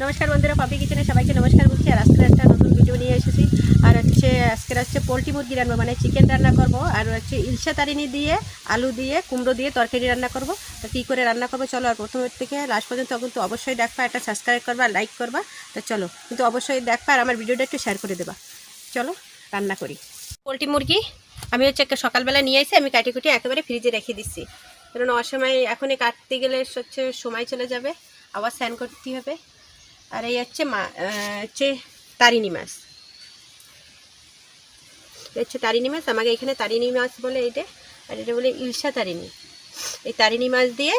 নমস্কার বন্ধুরা, পাপি কিচেনে সবাইকে নমস্কার বলছি। আর আজকে একটা নতুন ভিডিও নিয়ে এসেছি। আর আজকে পোলট্রি মুরগি রান্না, মানে চিকেন রান্না করব। আর ইলশা তারিনি দিয়ে আলু দিয়ে কুমড়ো দিয়ে তরকারি রান্না করব। তো কী করে রান্না করবো চলো, আর প্রথমের থেকে লাস্ট পর্যন্ত কিন্তু অবশ্যই দেখবা, একটা সাবস্ক্রাইব করবা, লাইক করবা। তো চলো কিন্তু অবশ্যই দেখবা, আর আমার ভিডিওটা একটু শেয়ার করে দেবা। চলো রান্না করি। পোলট্রি মুরগি আমি সকালবেলা নিয়ে এসে আমি কাটি কুটি একেবারে ফ্রিজে রেখে দিচ্ছি, কারণ অসময় এখনই কাটতে গেলে সময় চলে যাবে, আবার স্নান করতে হবে। আর এই হচ্ছে তারিনি মাছ, তারিনি মাছ। আমাকে এখানে তারিনি মাছ বলে এইটা, আর এটা বলে ইলশা তারিনি। এই তারিনি মাছ দিয়ে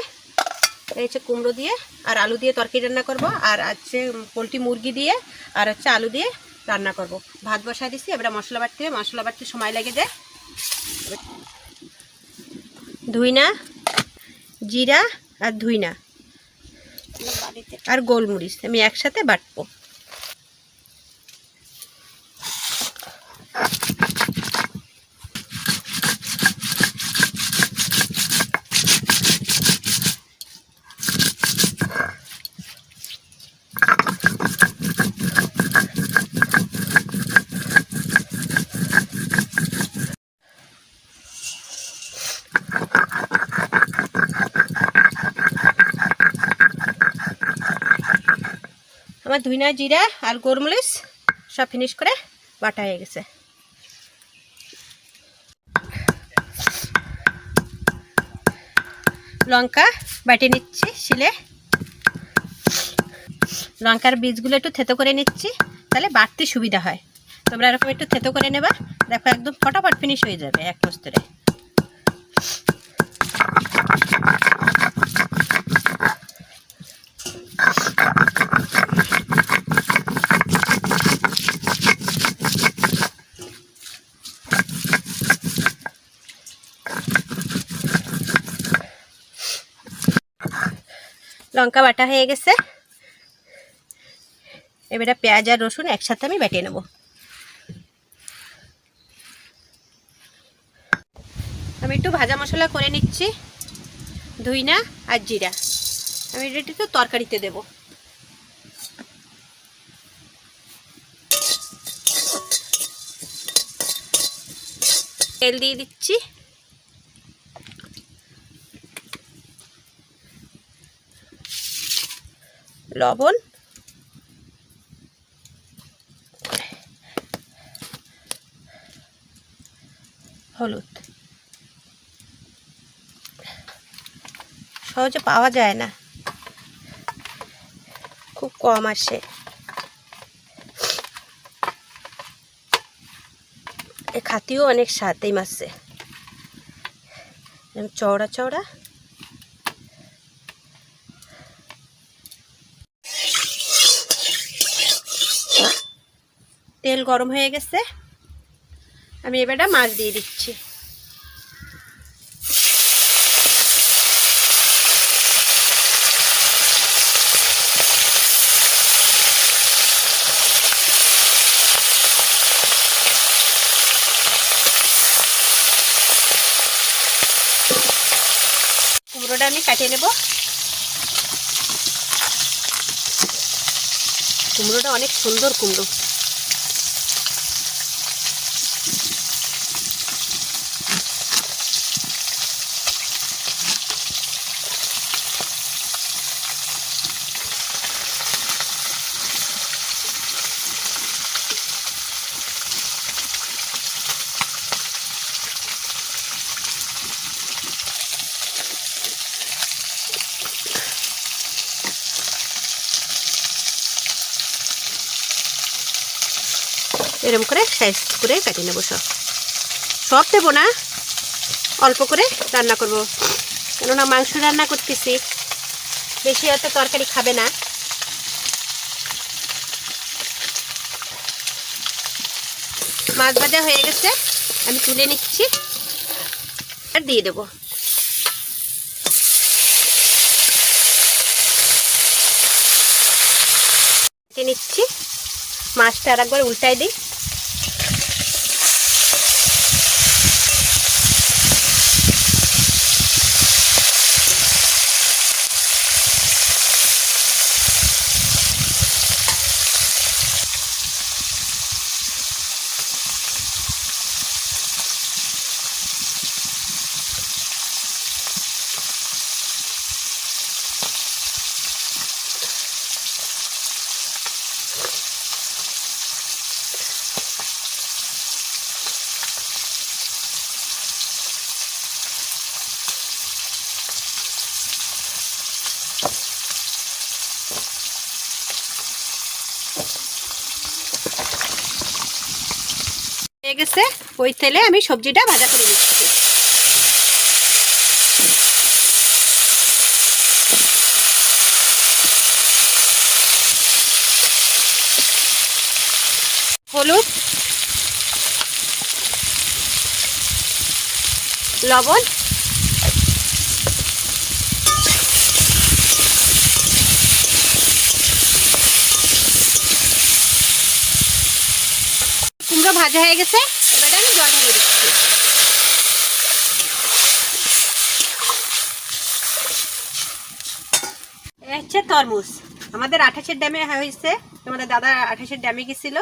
কুমড়ো দিয়ে আর আলু দিয়ে তরকারি রান্না করব। আর পোলট্রি মুরগি দিয়ে আর আলু দিয়ে রান্না করব। ভাত বসায় দিচ্ছি, এবার মশলা বাটতে হবে। মশলা বাটতে সময় লেগে যায়। ধুইনা, জিরা আর ধুইনা আর গোলমরিচ আমি একসাথে বাটবো। আমার ধুইনা, জিরা আর গোলমরিচ সব ফিনিশ করে বাটা হয়ে গেছে। লঙ্কা বাটে নিচ্ছি শিলে। লঙ্কার বীজগুলো একটু থেতো করে নিচ্ছি, তাহলে বাটতে সুবিধা হয়। তোমরা এরকম একটু থেতো করে নেবা, দেখো একদম ফটাফট ফিনিশ হয়ে যাবে এক মস্তরে। লঙ্কা বাটা হয়ে গেছে, এবারে পেঁয়াজ আর রসুন একসাথে আমি বেটে নেব। আমি একটু ভাজা মশলা করে নিচ্ছি। ধুইনা আর জিরা আমি এটা একটু তরকারিতে দেব। তেল দিয়ে দিচ্ছি, লবণ, হলুদ। সহজে পাওয়া যায় না, খুব কম আসে। এ খাতিও অনেক স্বাদ এই মাছে, চওড়া চওড়া। তেল গরম হয়ে গেছে, আমি এবারে মাছ দিয়ে দিচ্ছি। কুমড়োটা আমি কাটিয়ে নেব। কুমড়োটা অনেক সুন্দর কুমড়ো। এরকম করে সাইজ করে কাটিয়ে নেবো। সব দেবো না, অল্প করে রান্না করব, কেননা মাংস রান্না করতেছি, বেশি হয়তো তরকারি খাবে না। মাছ ভাজা হয়ে গেছে, আমি তুলে নিচ্ছি আর দিয়ে দেবো। নিচ্ছি মাছটা আর একবার উল্টাই দিই। হয়ে গেছে, ওই তেলে আমি সবজিটা ভাজা করে নিচ্ছি। হলুদ, লবণ, কুমড়ো ভাজা হয়ে গেছে, এবারে আমি জল ঢেলে দিচ্ছি। হচ্ছে তরমুজ, আমাদের 28-এর ড্যামে হয়েছে, তোমাদের দাদা 28-এর ড্যামে গেছিল,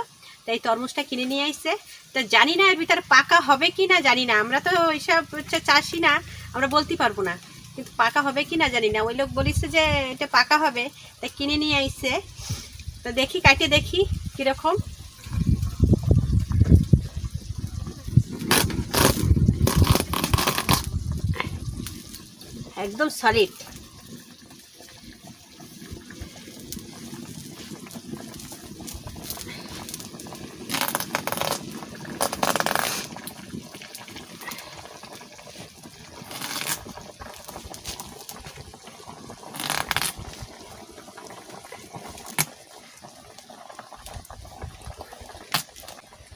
তাই তরমুজটা কিনে নিয়ে আসছে। তো জানি না এর ভিতরে পাকা হবে কি না, জানি না, আমরা তো এইসব হচ্ছে চাষি না, আমরা বলতে পারবো না, কিন্তু পাকা হবে কি না জানি না। ওই লোক বলিছে যে এটা পাকা হবে, তাই কিনে নিয়ে আসছে। তো দেখি, কাটে দেখি কীরকম। একদম সলিড।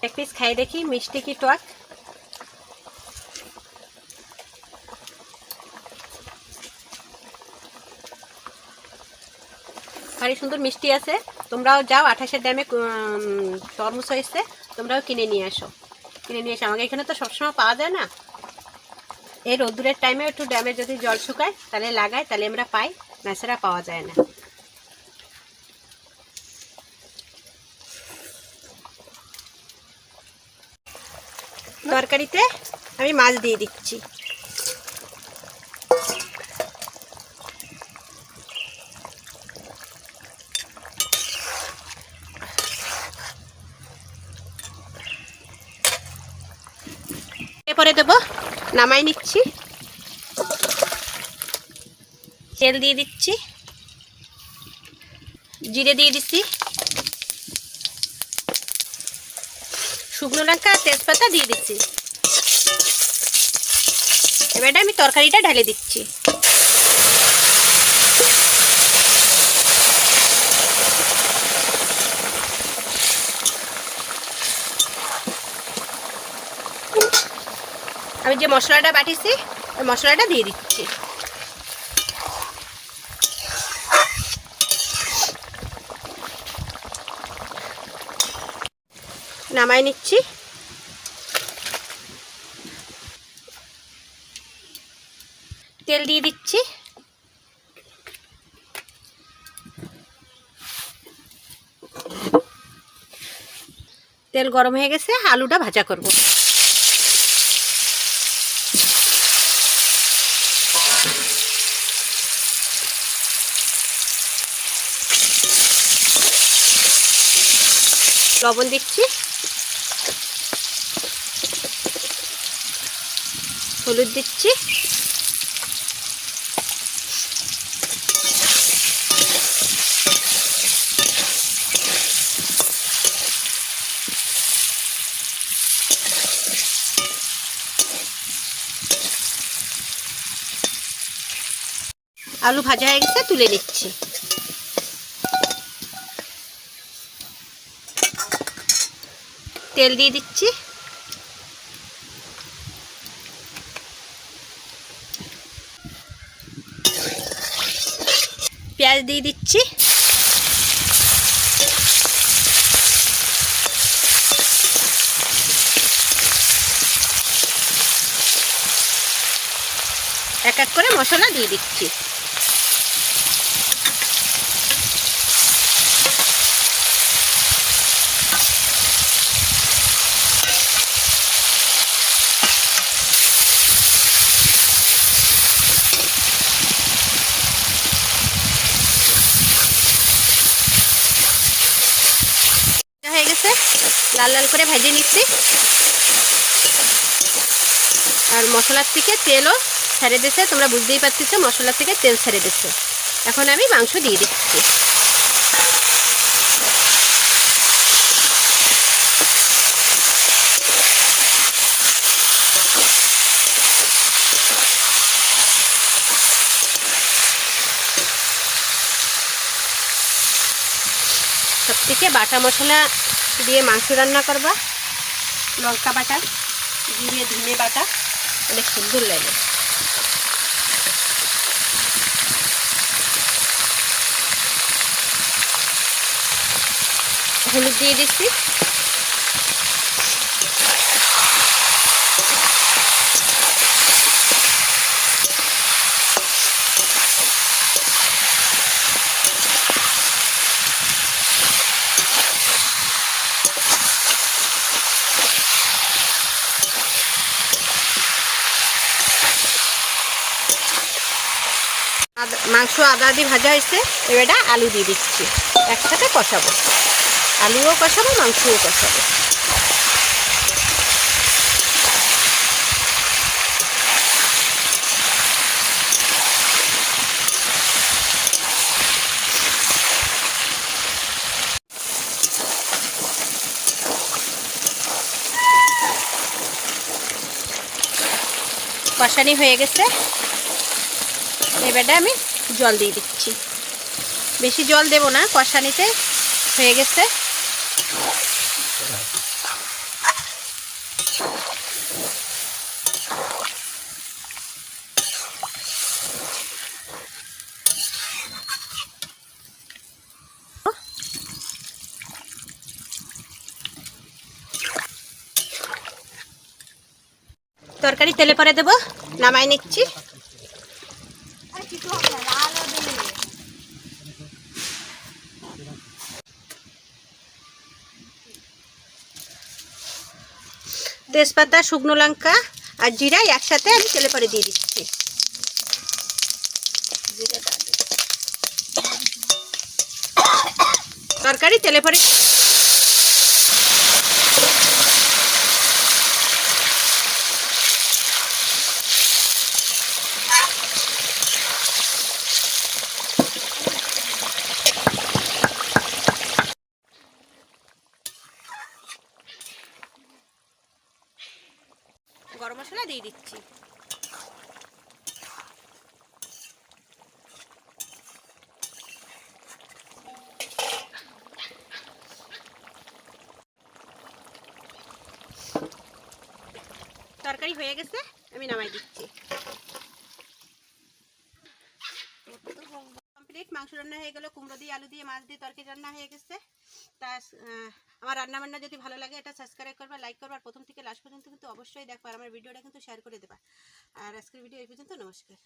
এক পিস খাই দেখি মিষ্টি কি টক। ভারী সুন্দর মিষ্টি আছে। তোমরাও যাও, 28-এর ড্যামে তরমুজ হয়েছে, তোমরাও কিনে নিয়ে আসো। আমাকে এখানে তো সবসময় পাওয়া যায় না, এই রোদ্দুরের টাইমে একটু ড্যামে যদি জল শুকায় তাহলে লাগায়, তাহলে আমরা পাই, নাছাড়া পাওয়া যায় না। তরকারিতে আমি মাছ দিয়ে দিচ্ছি। এরপরে দেবো, নামাই নিচ্ছি, তেল দিয়ে দিচ্ছি, জিরে দিয়ে দিচ্ছি, শুকনো লঙ্কা আর তেজপাতা দিয়ে দিচ্ছি। এবারে আমি তরকারিটা ঢেলে দিচ্ছি। আমি যে মশলাটা বাটিছি ওই মশলাটা দিয়ে দিচ্ছি। নামাই নিচ্ছি। তেল দিয়ে দিচ্ছি। তেল গরম হয়ে গেছে, আলুটা ভাজা করব। লবণ দিচ্ছি, হলুদ দিচ্ছি, আলু ভাজা হয়ে গেছে, তুলে নিচ্ছি। তেল দিয়ে দিচ্ছি, পেঁয়াজ দিয়ে দিচ্ছি, এক এক করে মশলা দিয়ে দিচ্ছি। হয়ে গেছে, লাল লাল করে ভেজে নিচ্ছি, আর মশলার থেকে তেলও ছেড়ে দিচ্ছে, তোমরা বুঝতেই পারছো, মশলা থেকে তেল ছেড়ে দিচ্ছে। এখন আমি মাংস দিয়ে দিচ্ছি। সবথেকে বাটা মশলা দিয়ে মাংস রান্না করবা, লঙ্কা বাটা, জিরে ধনে বাটা, অনেক সুন্দর লাগে। হলুদ দিয়ে দিচ্ছি, মাংস আদা দিয়ে ভাজা হয়েছে, এবারে আলু দিয়ে দিচ্ছি, একসাথে কষাবো, আলুও কষাবো মাংসও কষাবো। কষানি হয়ে গেছে, এবারে আমি জল দিয়ে দিচ্ছি, বেশি জল দেব না, কষানিতে হয়ে গেছে। তরকারি তেলে পরে দেব, নামাই নিচ্ছি। তেজপাতা, শুকনো লঙ্কা আর জিরা একসাথে আমি তেলে পরে দিয়ে দিচ্ছি। তরকারি তেলে পরে গরম মশলা দিয়ে দিচ্ছি। তরকারি হয়ে গেছে, আমি নামাই দিচ্ছি। কমপ্লিট, মাংস রান্না হয়ে গেল, কুমড়ো দিয়ে আলু দিয়ে মাছ দিয়ে তরকারি রান্না হয়ে গেছে। তা আমার রান্নাবান্না যদি ভালো লাগে এটা সাবস্ক্রাইব করবা, লাইক করবা, আর প্রথম থেকে লাস্ট পর্যন্ত কিন্তু অবশ্যই দেখবা, আর আমার ভিডিওটা কিন্তু শেয়ার করে দেবা। আর আজকের ভিডিও এই পর্যন্ত, নমস্কার।